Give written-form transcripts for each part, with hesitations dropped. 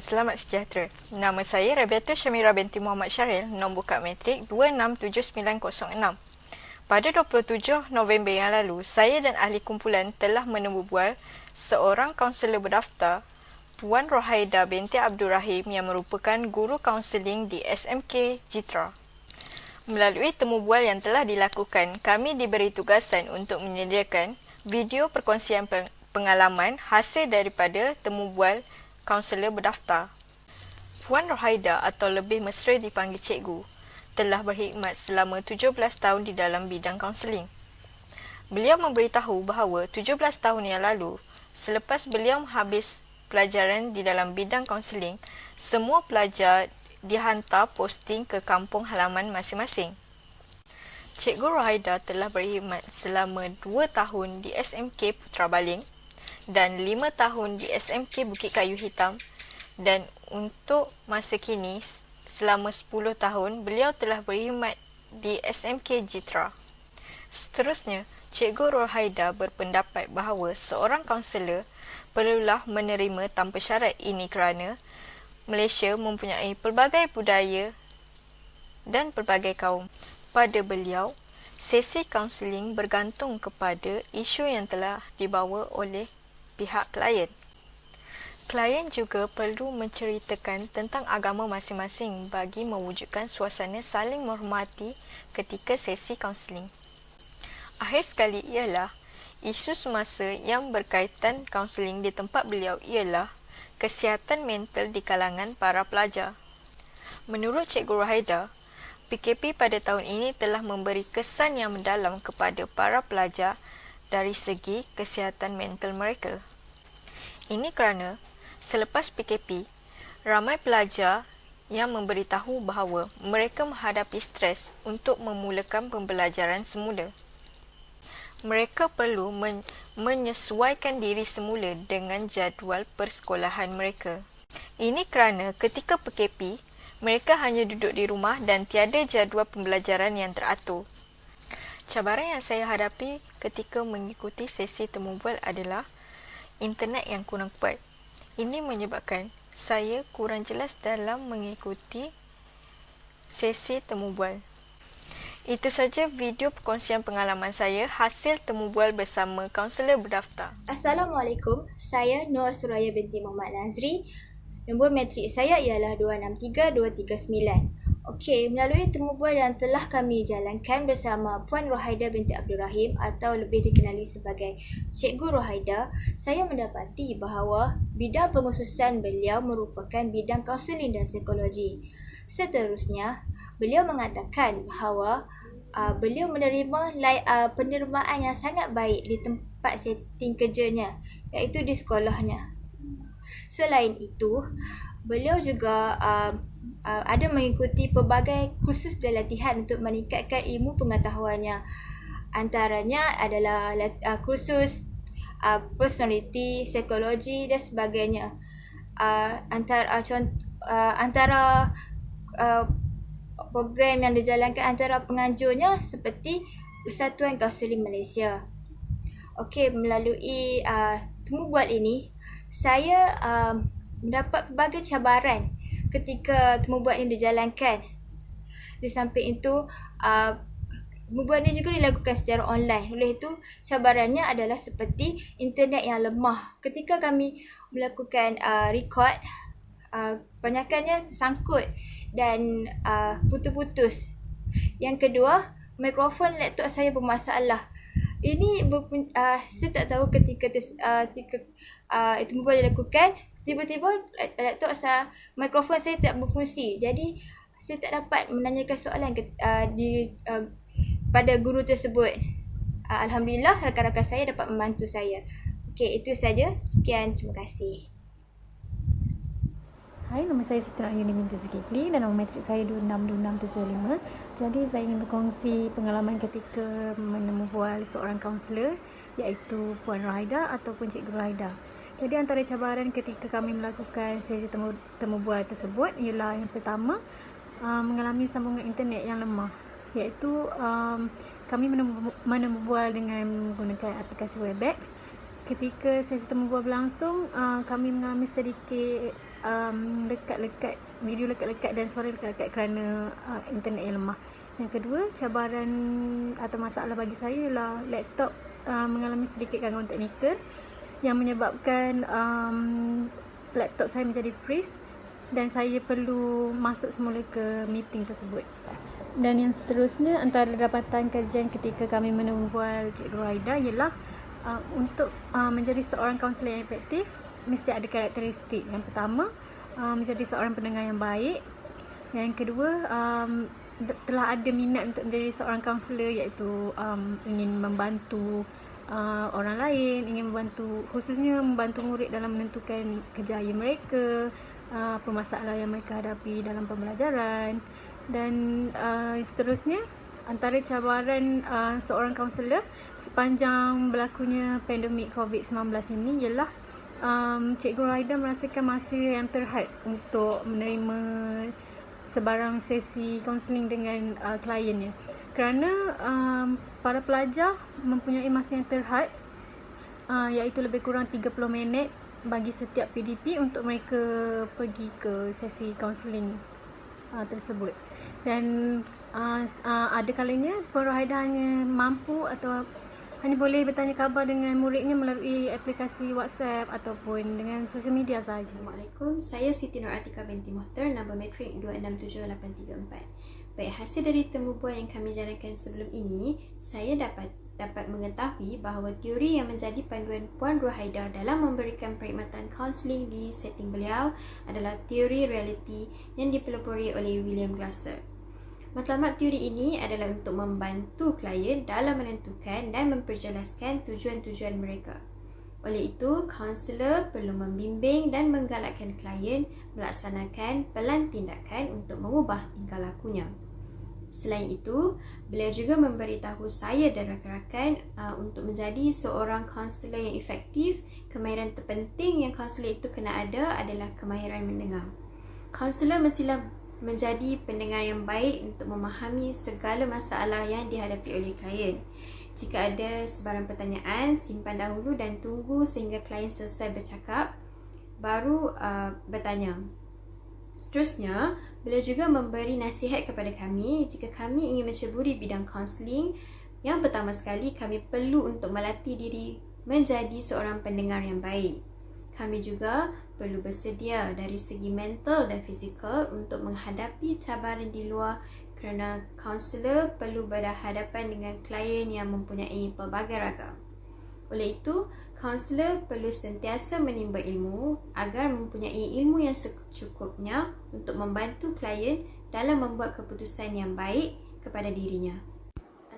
selamat sejahtera. Nama saya Rabiatul Syamira binti Muhammad Syahril, nombor kad matrik 267906. Pada 27 November yang lalu, saya dan ahli kumpulan telah menembubual seorang kaunselor berdaftar, Puan Rohaida binti Abdul Rahim yang merupakan guru kaunseling di SMK Jitra. Melalui temubual yang telah dilakukan, kami diberi tugasan untuk menyediakan video perkongsian pengalaman hasil daripada temubual kaunselor berdaftar. Puan Rohaida atau lebih mesra dipanggil cikgu, telah berkhidmat selama 17 tahun di dalam bidang kaunseling. Beliau memberitahu bahawa 17 tahun yang lalu, selepas beliau habis pelajaran di dalam bidang kaunseling, semua pelajar dihantar posting ke kampung halaman masing-masing. Cikgu Rohaida telah berkhidmat selama 2 tahun di SMK Putra Baling dan 5 tahun di SMK Bukit Kayu Hitam, dan untuk masa kini selama 10 tahun beliau telah berkhidmat di SMK Jitra. Seterusnya, Cikgu Rohaida berpendapat bahawa seorang kaunselor perlulah menerima tanpa syarat ini kerana Malaysia mempunyai pelbagai budaya dan pelbagai kaum. Pada beliau, sesi kaunseling bergantung kepada isu yang telah dibawa oleh pihak klien. Klien juga perlu menceritakan tentang agama masing-masing bagi mewujudkan suasana saling menghormati ketika sesi kaunseling. Akhir sekali ialah, isu semasa yang berkaitan kaunseling di tempat beliau ialah kesihatan mental di kalangan para pelajar. Menurut Cikgu Rohaida, PKP pada tahun ini telah memberi kesan yang mendalam kepada para pelajar dari segi kesihatan mental mereka. Ini kerana selepas PKP, ramai pelajar yang memberitahu bahawa mereka menghadapi stres untuk memulakan pembelajaran semula. Mereka perlu menyesuaikan diri semula dengan jadual persekolahan mereka. Ini kerana ketika PKP, mereka hanya duduk di rumah dan tiada jadual pembelajaran yang teratur. Cabaran yang saya hadapi ketika mengikuti sesi temubual adalah internet yang kurang kuat. Ini menyebabkan saya kurang jelas dalam mengikuti sesi temubual. Itu saja video perkongsian pengalaman saya hasil temubual bersama kaunselor berdaftar. Assalamualaikum, saya Nur Suraya binti Muhammad Nazri. Nombor matrik saya ialah 263239. Okey, melalui temubual yang telah kami jalankan bersama Puan Rohaida binti Abdul Rahim atau lebih dikenali sebagai Cikgu Rohaida, saya mendapati bahawa bidang pengkhususan beliau merupakan bidang kaunseling dan psikologi. Seterusnya, beliau mengatakan bahawa beliau menerima penerimaan yang sangat baik di tempat setting kerjanya, iaitu di sekolahnya. Selain itu, beliau juga ada mengikuti pelbagai kursus dan latihan untuk meningkatkan ilmu pengetahuannya. Antaranya adalah kursus personality, psikologi dan sebagainya. Antara program yang dijalankan antara penganjurnya seperti Persatuan Kaunseling Malaysia. Okey, melalui temubual ini, saya mendapat pelbagai cabaran ketika temubual ini dijalankan. Di samping itu, temubual ini juga dilakukan secara online. Oleh itu, cabarannya adalah seperti internet yang lemah. Ketika kami melakukan record, kebanyakannya tersangkut dan putus-putus. Yang kedua, mikrofon laptop saya bermasalah. Ini saya tak tahu ketika itu boleh dilakukan, tiba-tiba laptop mikrofon saya tak berfungsi. Jadi saya tak dapat menanyakan soalan pada guru tersebut. Alhamdulillah rakan-rakan saya dapat membantu saya. Okey, itu saja. Sekian, terima kasih. Hai, nama saya Siti Ayuni binti Zulkifli dan nombor matrik saya 262675. Jadi saya ingin berkongsi pengalaman ketika menemubual seorang kaunselor, iaitu Puan Rohaida ataupun Cikgu Rohaida. Jadi antara cabaran ketika kami melakukan sesi temubual tersebut ialah yang pertama, mengalami sambungan internet yang lemah, iaitu kami menemubual dengan menggunakan aplikasi Webex. Ketika sesi temubual berlangsung, kami mengalami sedikit lekat-lekat, video lekat-lekat dan suara lekat-lekat kerana internet yang lemah. Yang kedua, cabaran atau masalah bagi saya ialah laptop mengalami sedikit gangguan teknikal yang menyebabkan laptop saya menjadi freeze dan saya perlu masuk semula ke meeting tersebut. Dan yang seterusnya, antara dapatan kajian ketika kami menembual Cikgu Raida ialah untuk menjadi seorang kaunselor yang efektif mesti ada karakteristik. Yang pertama, menjadi seorang pendengar yang baik. Yang kedua, telah ada minat untuk menjadi seorang kaunselor, iaitu ingin membantu orang lain, ingin membantu, khususnya membantu murid dalam menentukan kerjaya mereka, apa masalah yang mereka hadapi dalam pembelajaran. Dan seterusnya, antara cabaran seorang kaunselor sepanjang berlakunya pandemik COVID-19 ini ialah Cikgu Raida merasakan masa yang terhad untuk menerima sebarang sesi kaunseling dengan kliennya, kerana para pelajar mempunyai masa yang terhad, iaitu lebih kurang 30 minit bagi setiap PDP untuk mereka pergi ke sesi kaunseling tersebut. Dan ada kalanya Puan Rohaida hanya mampu atau hanya boleh bertanya khabar dengan muridnya melalui aplikasi WhatsApp ataupun dengan sosial media sahaja. Assalamualaikum, saya Siti Nur Atika binti Mohtar, nombor matrik 267834. Baik, hasil dari temubual yang kami jalankan sebelum ini, saya dapat mengetahui bahawa teori yang menjadi panduan Puan Rohaida dalam memberikan perkhidmatan kaunseling di setting beliau adalah teori realiti yang dipelopori oleh William Glasser. Matlamat teori ini adalah untuk membantu klien dalam menentukan dan memperjelaskan tujuan-tujuan mereka. Oleh itu, kaunselor perlu membimbing dan menggalakkan klien melaksanakan pelan tindakan untuk mengubah tingkah lakunya. Selain itu, beliau juga memberitahu saya dan rakan-rakan untuk menjadi seorang kaunselor yang efektif, kemahiran terpenting yang kaunselor itu kena ada adalah kemahiran mendengar. Kaunselor mestilah menjadi pendengar yang baik untuk memahami segala masalah yang dihadapi oleh klien. Jika ada sebarang pertanyaan, simpan dahulu dan tunggu sehingga klien selesai bercakap, baru bertanya. Seterusnya, beliau juga memberi nasihat kepada kami jika kami ingin menceburi bidang kaunseling. Yang pertama sekali, kami perlu untuk melatih diri menjadi seorang pendengar yang baik. Kami juga perlu bersedia dari segi mental dan fizikal untuk menghadapi cabaran di luar, kerana kaunselor perlu berhadapan dengan klien yang mempunyai pelbagai ragam. Oleh itu, kaunselor perlu sentiasa menimba ilmu agar mempunyai ilmu yang secukupnya untuk membantu klien dalam membuat keputusan yang baik kepada dirinya.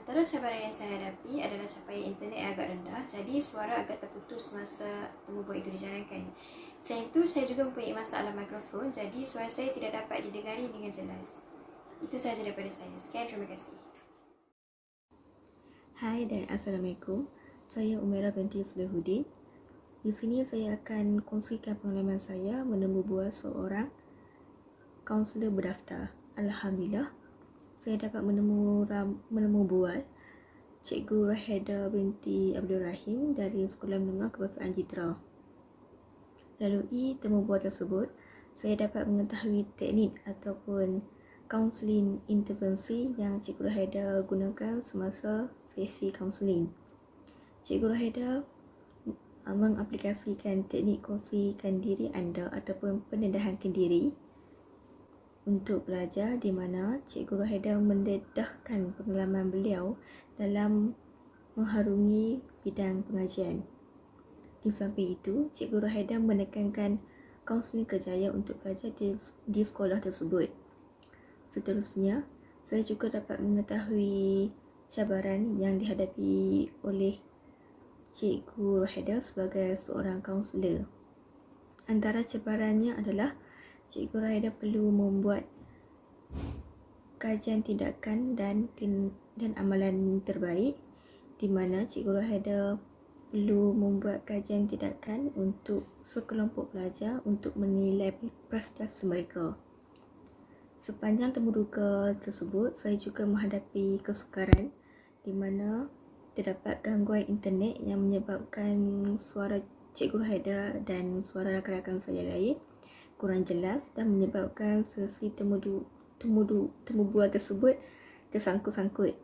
Antara cabaran yang saya hadapi adalah capaian internet yang agak rendah, jadi suara agak terputus masa temubual itu dijalankan. Selain itu, saya juga mempunyai masalah mikrofon, jadi suara saya tidak dapat didengari dengan jelas. Itu sahaja daripada saya. Sekian, terima kasih. Hai dan Assalamualaikum. Saya Umairah binti Sulahuddin. Di sini saya akan kongsikan pengalaman saya menembubual seorang kaunselor berdaftar. Alhamdulillah, saya dapat menembubual Cikgu Rohaida binti Abdul Rahim dari Sekolah Menengah Kebangsaan Jitra. Melalui temubual tersebut, saya dapat mengetahui teknik ataupun kaunseling intervensi yang Cikgu Rohaida gunakan semasa sesi kaunseling. Cikgu Rohaida mengaplikasikan teknik kongsikan diri anda ataupun pendedahan diri untuk belajar, di mana Cikgu Rohaida mendedahkan pengalaman beliau dalam mengharungi bidang pengajian. Di samping itu, Cikgu Rohaida menekankan kaunseling kerjaya untuk pelajar di sekolah tersebut. Seterusnya, saya juga dapat mengetahui cabaran yang dihadapi oleh Cikgu Rohaida sebagai seorang kaunselor. Antara cabarannya adalah Cikgu Rohaida perlu membuat kajian tindakan dan amalan terbaik, di mana Cikgu Rohaida perlu membuat kajian tindakan untuk sekelompok pelajar untuk menilai prestasi mereka. Sepanjang temubual tersebut, saya juga menghadapi kesukaran di mana terdapat gangguan internet yang menyebabkan suara Cikgu Rohaida dan suara rakan-rakan saya lain kurang jelas dan menyebabkan sesi temu-bual tersebut tersangkut-sangkut.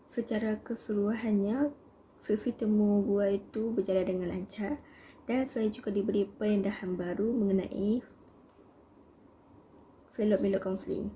Secara keseluruhannya, sesi temu bual itu berjalan dengan lancar dan saya juga diberi pendedahan baru mengenai selok-belok kaunseling.